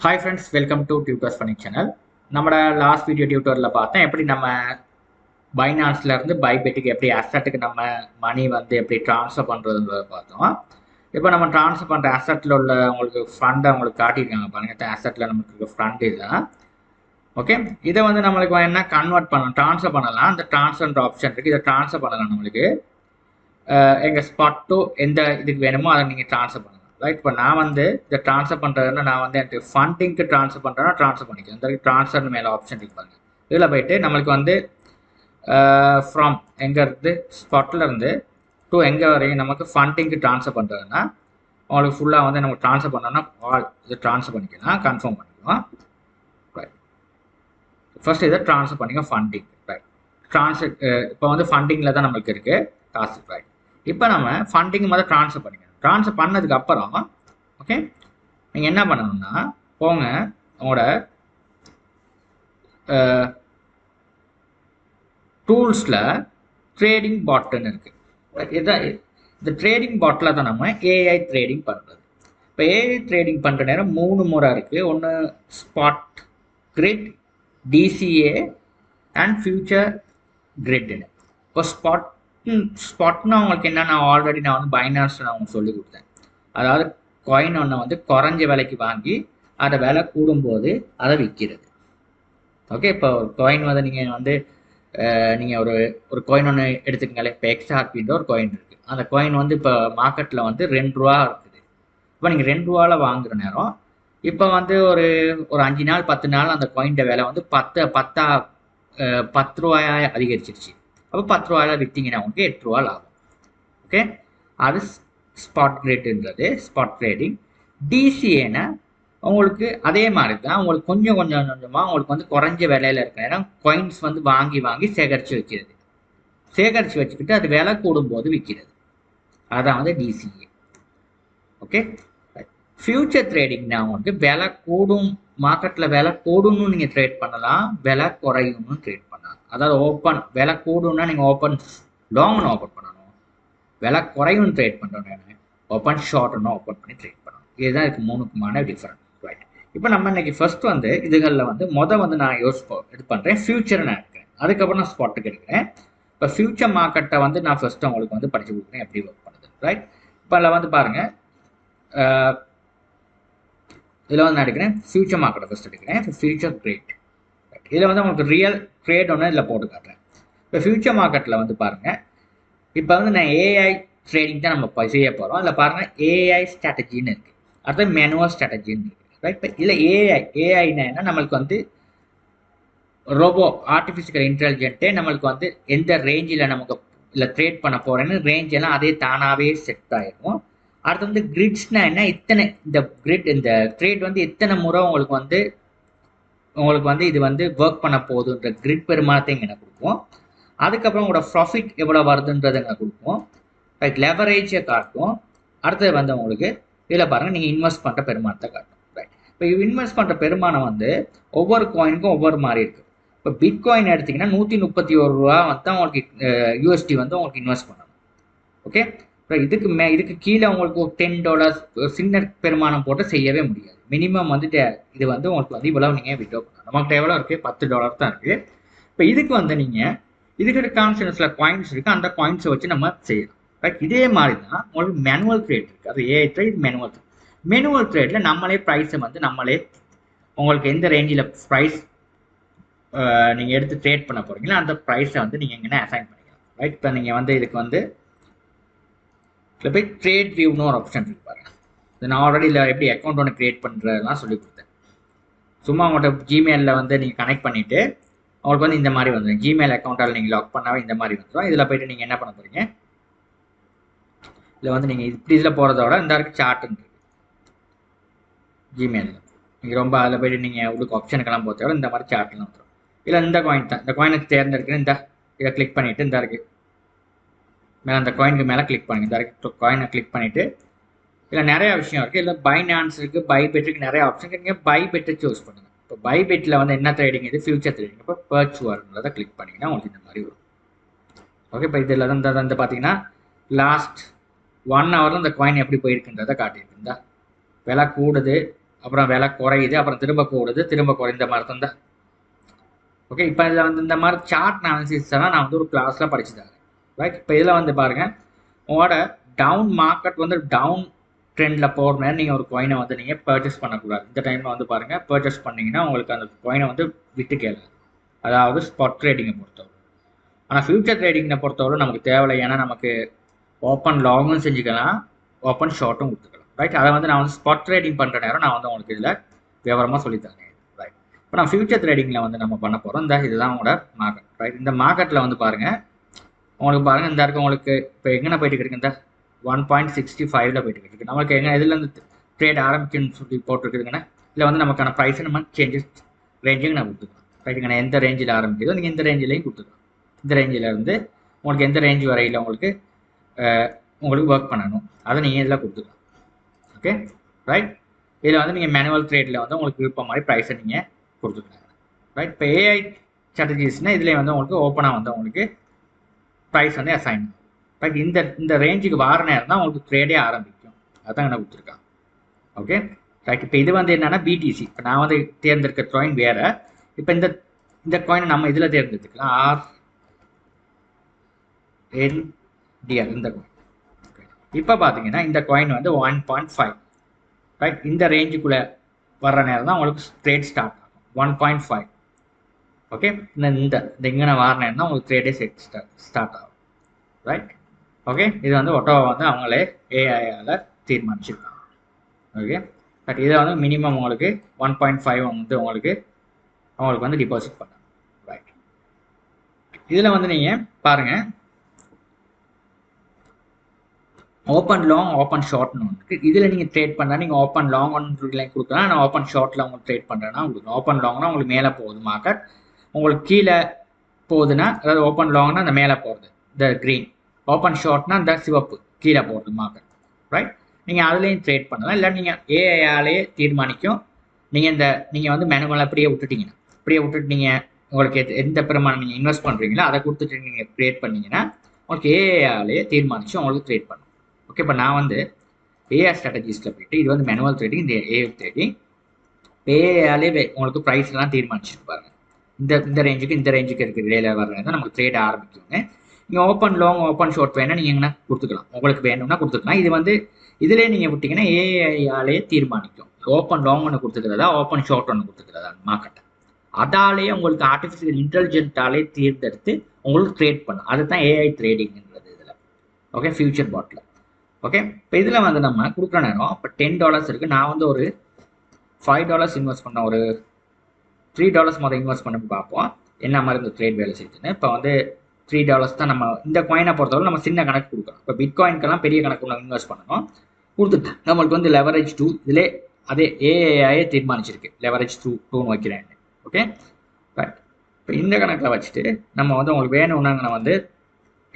Hi friends, welcome to Tutors Funny channel. நம்மளோட last video டியூட்டோரில் பார்த்தோம் எப்படி நம்ம பைனான்ஸ்ல இருந்து பைபெட்டுக்கு எப்படி அசட்டுக்கு நம்ம மணி வந்து எப்படி ட்ரான்ஸ்ஃபர் பண்ணுறதுன்றத பார்த்தோம். இப்போ நம்ம ட்ரான்ஸ்ஃபர் பண்ணுற அசட்டில் உள்ள உங்களுக்கு ஃபண்டை உங்களுக்கு காட்டியிருக்காங்க பாருங்க. அசட்டில் நமக்கு ஃபண்ட் இதுதான். ஓகே, இதை வந்து நம்மளுக்கு என்ன கன்வெர்ட் பண்ணலாம், ட்ரான்ஸ்ஃபர் பண்ணலாம். அந்த ட்ரான்ஸ்ஃபர்ன்ற ஆப்ஷன் இருக்குது, இதை ட்ரான்ஸ்ஃபர் பண்ணலாம். நம்மளுக்கு எங்கள் ஸ்பாட்டோ எந்த இதுக்கு வேணுமோ அதை நீங்கள் ட்ரான்ஸ்ஃபர் பண்ணலாம். ரைட், இப்போ நான் வந்து இதை ட்ரான்ஸ்ஃபர் பண்ணுறதுன்னா நான் வந்து எனக்கு ஃபண்டிங்க்கு ட்ரான்ஸ்ஃபர் பண்ணுறேன்னா ட்ரான்ஸ்ஃபர் பண்ணிக்கிறேன். இந்த ட்ரான்ஸ்ஃபர் மேலே ஆப்ஷன் இருக்கு பாருங்க. இதில் போயிட்டு நம்மளுக்கு வந்து ஃப்ரம் எங்கே இருந்து ஸ்பாட்டில் இருந்து டு எங்கே வரையும் நமக்கு ஃபண்டிங்க்கு ட்ரான்ஸ்ஃபர் பண்ணுறதுன்னா உங்களுக்கு ஃபுல்லாக வந்து நம்ம ட்ரான்ஸ்ஃபர் பண்ணோன்னா ஆல் இது ட்ரான்ஸ்ஃபர் பண்ணிக்கலாம், கன்ஃபார்ம் பண்ணிக்கலாம். ரைட், ஃபர்ஸ்ட் இதை ட்ரான்ஸ்ஃபர் பண்ணிக்க ஃபண்டிங். ரைட், ட்ரான்ஸ்ஃபர் இப்போ வந்து ஃபண்டிங்கில் தான் நம்மளுக்கு இருக்குது காசு. ரைட், இப்போ நம்ம ஃபண்டிங் முதல்ல ட்ரான்ஸ்ஃபர் பண்ணிக்கணும். ட்ரான்ஸ்ஃபர் பண்ணதுக்கு அப்புறம் ஓகே நீங்கள் என்ன பண்ணணும்னா போங்க உங்களோட டூல்ஸில் ட்ரேடிங் பாட்னு இருக்குது. இதுதான் இந்த ட்ரேடிங் பாட்டில் தான் நம்ம ஏஐ ட்ரேடிங் பண்ணுறது. இப்போ ஏஐ ட்ரேடிங் பண்ணுற நேரம் 3 முறை இருக்குது. ஒன்று spot grid, DCA and future கிரிட்னு. இப்போ ஸ்பாட்னா உங்களுக்கு என்ன, நான் ஆல்ரெடி நான் வந்து பைனான்ஸில் நான் உங்களுக்கு சொல்லி கொடுத்தேன். அதாவது காயின் ஒன்றை வந்து குறைஞ்ச விலைக்கு வாங்கி அதை விலை கூடும்போது அதை விற்கிறது. ஓகே, இப்போ காயின் வந்து நீங்கள் வந்து நீங்கள் ஒரு காயின் ஒன்று எடுத்துக்கங்களே. இப்போ எக்ஸ்ஆர்பின்ற ஒரு காயின் இருக்குது. அந்த காயின் வந்து இப்போ மார்க்கெட்டில் வந்து 2 ரூபா இருக்குது. இப்போ நீங்கள் 2 ரூபாவில் வாங்குகிற நேரம் இப்போ வந்து ஒரு 5 நாள் 10 நாள் அந்த காயின்ட விலை வந்து 10 ரூபாயா அதிகரிச்சிருச்சு. அப்போ 10 ரூபாயில் விற்றீங்கன்னா உங்களுக்கு 8 ரூபா ஆகும். ஓகே, அது ஸ்பாட் கிரேட்ன்றது ஸ்பாட் ட்ரேடிங். டிசிஏனா உங்களுக்கு அதே மாதிரி தான், உங்களுக்கு கொஞ்சம் கொஞ்சமாக உங்களுக்கு வந்து குறைஞ்ச விலையில் இருக்கிற நேரம் காயின்ஸ் வந்து வாங்கி சேகரித்து வைக்கிறது. சேகரித்து வச்சுக்கிட்டு அது விலை கூடும்போது விற்கிறது. அதான் வந்து டிசிஏ. ஓகே, ஃபியூச்சர் ட்ரேடிங்னா உங்களுக்கு விலை கூடும், மார்க்கெட்டில் விலை கூடும்னு நீங்கள் ட்ரேட் பண்ணலாம், விலை குறையும்னு ட்ரேட் பண்ணலாம். அதாவது ஓப்பன் விலை கூடும்னா நீங்கள் ஓப்பன் லாங்னு ஓப்பன் பண்ணணும், விலை குறையும் ட்ரேட் பண்ணுறோம் ஓப்பன் ஷார்ட்னு ஓப்பன் பண்ணி ட்ரேட் பண்ணணும். இதுதான் இதுக்கு 3க்குமான டிஃப்ரெண்ட். ரைட், இப்போ நம்ம இன்னைக்கு ஃபர்ஸ்ட் வந்து இதுகளில் வந்து வந்து நான் இது பண்ணுறேன், ஃபியூச்சர் நான் எடுக்கிறேன், அதுக்கப்புறம் நான் ஸ்பாட்டுக்கு எடுக்கிறேன். இப்போ ஃபியூச்சர் மார்க்கெட்டை வந்து நான் ஃபர்ஸ்ட் உங்களுக்கு வந்து படிச்சு கொடுக்குறேன் எப்படி ஒர்க் பண்ணுது. ரைட், இப்போ அதில் வந்து பாருங்கள், இதில் வந்து நான் எடுக்கிறேன் ஃபியூச்சர் மார்க்கெட்டை ஃபர்ஸ்ட் எடுக்கிறேன். இப்போ ஃபியூச்சர் ட்ரேட். இதில் வந்து உங்களுக்கு ரியல் ட்ரேட் ஒன்று இதில் போட்டு காட்டுறேன். இப்போ ஃபியூச்சர் மார்க்கெட்டில் வந்து பாருங்கள், இப்போ வந்து நான் ஏஐ ட்ரேடிங் தான் நம்ம செய்ய போகிறோம். அதில் பாருங்கள் ஏஐ ஸ்ட்ராட்டஜின்னு இருக்குது, அடுத்து மேனுவல் ஸ்ட்ராட்டஜின்னு இருக்குது. ரைட், இப்போ இதில் ஏஐனா என்ன, நம்மளுக்கு வந்து ரோபோ ஆர்டிஃபிஷியல் இன்டெலிஜென்ட்டே நம்மளுக்கு வந்து எந்த ரேஞ்சில் நமக்கு இல்லை ட்ரேட் பண்ண போகிறேன்னு ரேஞ்ச் எல்லாம் அதே தானாகவே செட் ஆகிடும். அடுத்து வந்து கிரிட்ஸ்னா என்ன, இந்த கிரிட் இந்த ட்ரேட் வந்து எத்தனை முறை உங்களுக்கு வந்து இது வந்து ஒர்க் பண்ண போகுதுன்ற கிரிட் பெருமானத்தை இங்கே கொடுப்போம். அதுக்கப்புறம் உங்களோட ப்ராஃபிட் எவ்வளோ வருதுன்றதை இங்கே கொடுப்போம். ரைட், லெவரேஜை காட்டும். அடுத்தது வந்து உங்களுக்கு இதில் பாருங்கள் நீங்கள் இன்வெஸ்ட் பண்ணுற பெருமானத்தை காட்டும். ரைட், இப்போ இன்வெஸ்ட் பண்ணுற பெருமானம் வந்து ஒவ்வொரு காயினுக்கும் ஒவ்வொரு மாதிரி இருக்குது. இப்போ பிட்காயின் எடுத்திங்கன்னா 131 ரூபா வந்து உங்களுக்கு யூஎஸ்டி வந்து உங்களுக்கு இன்வெஸ்ட் பண்ணணும். ஓகே, இப்போ இதுக்கு கீழே உங்களுக்கு $10 சின்ன பெருமானம் போட்டு செய்யவே முடியாது. மினிமம் வந்துட்டு இது வந்து உங்களுக்கு வந்து இவ்வளோ நீங்கள் விட்ரோ பண்ணணும். நம்மகிட்ட எவ்வளோ இருக்குது, $10 தான் இருக்குது. இப்போ இதுக்கு வந்து நீங்கள் இதுக்கிட்ட கான்ஸ்டன்ஸில் காயின்ஸ் இருக்குது, அந்த காயின்ஸை வச்சு நம்ம செய்யலாம். ரைட், இதே மாதிரி தான் உங்களுக்கு மேனுவல் ட்ரேட் இருக்குது. அது AI trade, manual trade. Manual ட்ரேட்டில் நம்மளே ப்ரைஸை வந்து நம்மளே உங்களுக்கு எந்த ரேஞ்சில் ப்ரைஸ் நீங்கள் எடுத்து ட்ரேட் பண்ண போகிறீங்களோ அந்த ப்ரைஸை வந்து நீங்கள் எங்கன்னா அசைன் பண்ணிக்கலாம். ரைட், இப்போ நீங்கள் வந்து இதுக்கு வந்து இதில் போய் ட்ரேட் வியூன்னு ஒரு ஆப்ஷன் இருக்கு பாருங்க. இது நான் ஆல்ரெடி இல்லை எப்படி அக்கௌண்ட் ஒன்று க்ரியேட் பண்ணுறதுலாம் சொல்லி கொடுத்தேன். சும்மா உங்கள்கிட்ட ஜிமெயிலில் வந்து நீங்கள் கனெக்ட் பண்ணிவிட்டு உங்களுக்கு வந்து இந்த மாதிரி வந்துடும். ஜிமெயில் அக்கௌண்ட்டால் நீங்கள் லாக் பண்ணாவே இந்த மாதிரி வந்துடும். இதில் போய்ட்டு நீங்கள் என்ன பண்ண போகிறீங்க, இதில் வந்து நீங்கள் இப்படி இதில் போகிறதோட இந்த இருக்குது சார்ட்டுன்னு இருக்குது ஜிமெயிலில். நீங்கள் ரொம்ப அதில் போய்ட்டு நீங்கள் உங்களுக்கு ஆப்ஷனுக்கெல்லாம் போகிறதோட இந்த மாதிரி சார்ட்லாம் வந்துடும். இல்லை இந்த காயின் தான், இந்த காயினுக்கு தேர்ந்தெடுக்கிறேன். இதை கிளிக் பண்ணிவிட்டு இந்த இருக்குது மேலே அந்த காயினுக்கு மேலே கிளிக் பண்ணுங்கள். இந்த இருக்குது காயினை கிளிக் பண்ணிவிட்டு இதில் நிறையா விஷயம் இருக்குது. இல்லை பைனான்ஸ் இருக்குது, பைபெட்டுக்கு நிறைய ஆப்ஷன் இருக்குது. நீங்கள் பைபெட்டை சூஸ் பண்ணுங்கள். இப்போ பைபெட்டில் வந்து என்ன ட்ரேடிங், இது ஃபியூச்சர் ட்ரேடிங். இப்போ பர்ச்சுவர்ன்றதை கிளிக் பண்ணிங்கன்னா உங்களுக்கு இந்த மாதிரி வரும். ஓகே, இப்போ இதில் வந்து பார்த்தீங்கன்னா லாஸ்ட் 1 ஹவரில் இந்த காயின் எப்படி போயிருக்குன்றதை காட்டியிருக்குந்தா விலை கூடுது, அப்புறம் விலை குறையுது, அப்புறம் திரும்ப கூடுது, திரும்ப குறைந்த மாதிரி தான். ஓகே, இப்போ இதில் வந்து இந்த மாதிரி சார்ட் அனாலிசிஸ் எல்லாம் நான் வந்து ஒரு கிளாஸில் படிச்சு தரேன். ரைட், இப்போ இதில் வந்து பாருங்கள், உங்களோட டவுன் மார்க்கெட் வந்து டவுன் ட்ரெண்டில் போகிற நேரம் நீங்கள் ஒரு காயினை வந்து நீங்கள் பர்ச்சேஸ் பண்ணக்கூடாது. இந்த டைமில் வந்து பாருங்கள், பர்ச்சேஸ் பண்ணிங்கன்னா உங்களுக்கு அந்த காயினை வந்து விட்டு கேளு, அதாவது ஸ்பாட் ட்ரேடிங்கை பொறுத்தவரை. ஆனால் ஃபியூச்சர் ட்ரேடிங்கை பொறுத்தவரை நமக்கு தேவையில்லை, ஏன்னா நமக்கு ஓப்பன் லாங்கும் செஞ்சுக்கலாம், ஓப்பன் ஷார்ட்டும் கொடுத்துக்கலாம். ரைட், அதை வந்து நான் வந்து ஸ்பாட் ட்ரேடிங் பண்ணுற நேரம் நான் வந்து உங்களுக்கு இதில் விவரமாக சொல்லித்தரேன். ரைட், இப்போ நான் ஃபியூச்சர் ட்ரேடிங்கில் வந்து நம்ம பண்ண போகிறோம். இந்த இதுதான் உங்களோட மார்க்கெட். ரைட், இந்த மார்க்கெட்டில் வந்து பாருங்கள், உங்களுக்கு பாருங்கள் இந்த இருக்க உங்களுக்கு இப்போ எங்கே போயிட்டு இருக்கு, இந்த 1.65 போயிட்டு இருக்கு. நமக்கு எங்கே இதுலேருந்து ட்ரேட் ஆரம்பிக்குன்னு சொல்லி போட்டுருக்குதுங்கன்னா, இல்லை வந்து நமக்கான ப்ரைஸை நம்ம சேஞ்சஸ் ரேஞ்சுக்கு நான் கொடுத்துக்கலாம். ரைட்டுங்கண்ணா, எந்த ரேஞ்சில் ஆரம்பிக்குதோ நீங்கள் இந்த ரேஞ்சிலையும் கொடுத்துக்கலாம். இந்த ரேஞ்சில் இருந்து உங்களுக்கு எந்த ரேஞ்சு வரையில் உங்களுக்கு ஒர்க் பண்ணணும் அதை நீங்கள் இதில் கொடுத்துக்கலாம். ஓகே, ரைட், இதில் வந்து நீங்கள் மேனுவல் ட்ரேடில் வந்து உங்களுக்கு விருப்பம் மாதிரி ப்ரைஸை நீங்கள் கொடுத்துக்கலாம். ரைட், இப்போ ஏஐ ஸ்ட்ராட்டஜிஸ்னால் இதில் வந்து உங்களுக்கு ஓப்பனாக வந்து உங்களுக்கு ப்ரைஸ் வந்து அசைன். ரைட், இந்த ரேஞ்சுக்கு வார நேரம் தான் உங்களுக்கு ட்ரேடே ஆரம்பிக்கும். அதான் என்ன கொடுத்துருக்காங்க. ஓகே, ரைட், இப்போ இது வந்து என்னென்னா பிடிசி. இப்போ நான் வந்து தேர்ந்தெடுக்க காயின் வேறு. இப்போ இந்த காயினை நம்ம இதில் தேர்ந்தெடுத்துக்கலாம், RNDR இந்த காயின். இப்போ பார்த்தீங்கன்னா இந்த காயின் வந்து 1.5. ரைட், இந்த ரேஞ்சுக்குள்ளே வர்ற நேரம் தான் உங்களுக்கு ட்ரேட் ஸ்டார்ட் ஆகும். 1.5. ஓகே, இந்த இங்கே வார நேரம் தான் உங்களுக்கு ட்ரேடே ஸ்டார்ட் ஆகும். ரைட், ஓகே, இது வந்து ஒட்டோவா வந்து அவங்களே ஏஐயால் தீர்மானிச்சிருக்காங்க. ஓகே, பட் இதை வந்து மினிமம் உங்களுக்கு 1.5 வந்து உங்களுக்கு வந்து டிபாசிட் பண்ணாங்க. ரைட், இதில் வந்து நீங்கள் பாருங்கள், ஓப்பன் லாங் ஓப்பன் ஷார்ட்னு ஒன்று. இதில் நீங்கள் ட்ரேட் பண்ணால் நீங்கள் ஓப்பன் லாங் ஒன்று கொடுக்கலாம். நான் ஓப்பன் ஷார்ட்டில் உங்களுக்கு ட்ரேட் பண்ணுறேன்னா உங்களுக்கு ஓப்பன் லாங்னா உங்களுக்கு மேலே போகுது மார்க்கெட், உங்களுக்கு கீழே போகுதுன்னா, அதாவது ஓப்பன் லாங்னா அந்த மேலே போகிறது இந்த க்ரீன், ஓப்பன் ஷார்ட்னா இந்த சிவப்பு கீழே போகிறது மார்க்கெட். ரைட், நீங்கள் அதுலேயும் ட்ரேட் பண்ணலாம். இல்லை நீங்கள் ஏஐயாலேயே தீர்மானிக்கும். நீங்கள் வந்து மேனுவலாக அப்படியே விட்டுட்டிங்கன்னா, நீங்கள் உங்களுக்கு எந்த பிரமாணம் நீங்கள் இன்வெஸ்ட் பண்ணுறீங்களோ அதை கொடுத்துட்டு நீங்கள் ட்ரேட் பண்ணிங்கன்னா உங்களுக்கு ஏஐயாலேயே தீர்மானிச்சு உங்களுக்கு ட்ரேட் பண்ணும். ஓகே, இப்போ நான் வந்து ஏஐ ஸ்ட்ராட்டஜிஸ்ட்டில் போயிட்டு இது வந்து மேனுவல் ட்ரேடிங், இந்த ஏஐ ட்ரேடிங் ஏஐயாலே உங்களுக்கு ப்ரைஸ்லாம் தீர்மானிச்சுட்டு பாருங்க. இந்த ரேஞ்சுக்கு இருக்கிற இடையில வர்றது தான் நமக்கு ட்ரேட் ஆரம்பிக்குங்க. நீங்கள் ஓப்பன் லாங் ஓப்பன் ஷார்ட் வேணால் நீங்கள் என்ன கொடுத்துக்கலாம், உங்களுக்கு வேணும்னா கொடுத்துக்கலாம். இது வந்து இதிலே நீங்கள் விட்டிங்கன்னா ஏஐயாலே தீர்மானிக்கும் ஓப்பன் லாங் ஒன்று கொடுத்துக்கிறதா ஓப்பன் ஷார்ட் ஒன்று கொடுத்துக்கிறதா மார்க்கெட்டை. அதாலேயே உங்களுக்கு ஆர்டிஃபிஷியல் இன்டெலிஜென்ட்டாலே தேர்ந்தெடுத்து உங்களுக்கு ட்ரேட் பண்ணும். அதுதான் ஏஐ ட்ரேடிங்கிறது இதில். ஓகே, ஃபியூச்சர் பாட்டில். ஓகே, இப்போ இதில் வந்து நம்ம கொடுக்குற நேரம் இப்போ $10 இருக்குது. நான் வந்து ஒரு $5 இன்வெஸ்ட் பண்ண, ஒரு $3 முதல் இன்வெஸ்ட் பண்ணி பார்ப்போம் என்ன மாதிரி இந்த ட்ரேட் வேலை செய்யுதுன்னு. இப்போ வந்து $3 தான் நம்ம இந்த காயினை பொறுத்தவரை நம்ம சின்ன கணக்கு கொடுக்குறோம். இப்போ பிட்காயின்க்கெல்லாம் பெரிய கணக்கு நம்ம இன்வெஸ்ட் பண்ணணும். கொடுத்துட்டு நம்மளுக்கு வந்து லெவரேஜ் 2 இதிலே அதே ஏஐஏ தீர்மானிச்சிருக்கு லெவரேஜ் 2 வைக்கிறேன். ஓகே, ரைட், இப்போ இந்த கணக்கில் வச்சுட்டு நம்ம வந்து உங்களுக்கு வேணும்னா நம்ம வந்து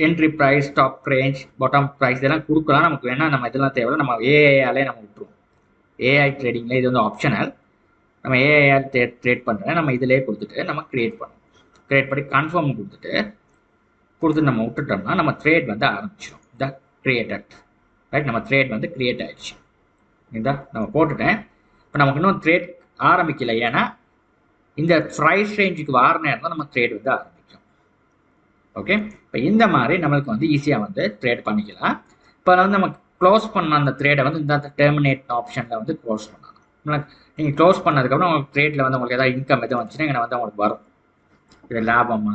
entry price, top range, bottom price இதெல்லாம் கொடுக்கலாம். நமக்கு வேணால் நம்ம இதெல்லாம் தேவையில்லை, நம்ம ஏஐயாலே நம்ம விட்டுருவோம். ஏஐ ட்ரேடிங்கில் இது வந்து ஆப்ஷனல். நம்ம ஏஐஆர் ட்ரேட் பண்ணுறேன், நம்ம இதிலே கொடுத்துட்டு நம்ம க்ரியேட் பண்ணுவோம். க்ரியேட் பண்ணி கன்ஃபார்ம் கொடுத்துட்டு நம்ம விட்டுட்டோம்னா நம்ம ட்ரேட் வந்து ஆரம்பிச்சிடும். இந்த க்ரியேட்டட். ரைட், நம்ம ட்ரேட் வந்து க்ரியேட் ஆகிடுச்சு. இந்த நம்ம போட்டுட்டேன். இப்போ நமக்கு இன்னும் ட்ரேட் ஆரம்பிக்கலை, ஏன்னா இந்த ப்ரைஸ் ரேஞ்சுக்கு வார நேரம் தான் நம்ம ட்ரேட் வந்து ஆரம்பிக்கும். ஓகே, இப்போ இந்த மாதிரி நம்மளுக்கு வந்து ஈஸியாக வந்து ட்ரேட் பண்ணிக்கலாம். இப்போ வந்து நம்ம க்ளோஸ் பண்ண அந்த ட்ரேடை வந்து இந்த டெர்மினேட் ஆப்ஷனில் வந்து க்ளோஸ் பண்ணலாம். நீங்கள் க்ளோஸ் பண்ணதுக்கப்புறம் உங்களுக்கு ட்ரேட்டில் வந்து உங்களுக்கு ஏதாவது இன்கம் எதுவும் வந்துச்சுன்னா இங்கே வந்து உங்களுக்கு வரும், இது லாபமா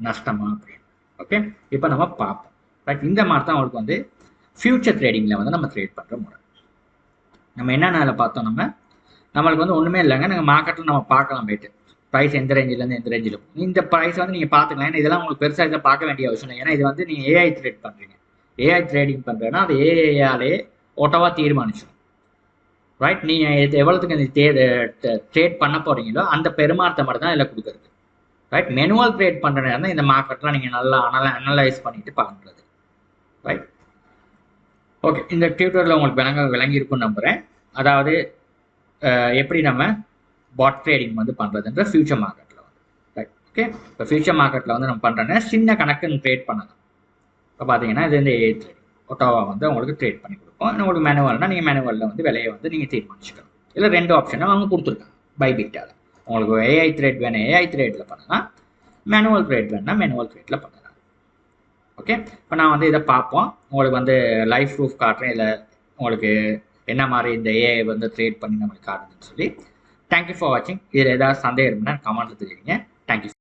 நஷ்டமா அப்படின்னு. ஓகே, இப்போ நம்ம பார்ப்போம். ரைட், இந்த மாதிரி தான் உங்களுக்கு வந்து ஃபியூச்சர் ட்ரேடிங்கில் வந்து நம்ம ட்ரேட் பண்ணுற முறை. நம்ம என்னென்ன பார்த்தோம், நம்மளுக்கு வந்து ஒன்றுமே இல்லைங்க. நாங்கள் மார்க்கெட்டில் நம்ம பார்க்கலாம் போயிட்டு ப்ரைஸ் எந்த ரேஞ்சிலேருந்து எந்த ரேஞ்சில் போகும். இந்த ப்ரைஸ் வந்து நீங்கள் பார்த்துக்கலாம். ஏன்னா இதெல்லாம் உங்களுக்கு பெருசாக இதை பார்க்க வேண்டிய அவசியம் இல்லை. ஏன்னா இது வந்து நீங்கள் ஏஐ ட்ரேட் பண்ணுறீங்க. ஏஐ ட்ரேடிங் பண்ணுறேன்னா அது ஏஐயாலே ஓட்டவா தீர்மானிச்சிடும். ரைட், நீங்கள் இது எவ்வளோத்துக்கு ட்ரேட் பண்ண போகிறீங்களோ அந்த பெருமாற்றத்தை மட்டும் தான் இதில் கொடுக்குறது. ரைட், மேனுவல் ட்ரேட் பண்ணுற நேரம் தான் இந்த மார்க்கெட்லாம் நீங்கள் நல்லா அனலைஸ் பண்ணிட்டு பண்ணுறது. ரைட், ஓகே, இந்த டியூட்டோரியல் உங்களுக்கு விளங்கியிருக்குன்னு நம்புகிறேன். அதாவது எப்படி நம்ம பாட் ட்ரேடிங் வந்து பண்ணுறதுன்ற ஃபியூச்சர் மார்க்கெட்டில் வந்து. ரைட், ஓகே, இப்போ ஃபியூச்சர் மார்க்கெட்டில் வந்து நம்ம பண்ணுறேன்னா சின்ன கணக்கு ட்ரேட் பண்ணலாம். இப்போ பார்த்தீங்கன்னா இது வந்து ஏஐ ட்ரேடிங் ஒட்டோவா வந்து உங்களுக்கு ட்ரேட் பண்ணி கொடுக்கும். உங்களுக்கு மேனுவல்னால் நீங்கள் மேனுவலில் வந்து விலையை வந்து நீங்கள் தீர்மானிச்சுக்கலாம். இல்லை 2 ஆப்ஷனை அவங்க கொடுத்துருக்காங்க பைபிட்டால். உங்களுக்கு ஏஐ த்ரெட் வேணும் ஏஐ த்ரெட்டில் பண்ணலாம், மேனுவல் த்ரெட் வேணும்னா மேனுவல் த்ரெட்டில் பண்ணலாம். ஓகே, இப்போ நான் வந்து இதை பார்ப்போம், உங்களுக்கு வந்து லைவ் ப்ரூஃப் காட்டுறேன், இல்லை உங்களுக்கு என்ன மாதிரி இந்த ஏஐ வந்து த்ரெட் பண்ணி நம்மளுக்கு காட்டுதுன்னு சொல்லி. தேங்க்யூ ஃபார் வாட்சிங். இதில் ஏதாவது சந்தேகம் இருந்தால் கமெண்ட்டில் தெரிவிங்க. தேங்க்யூ.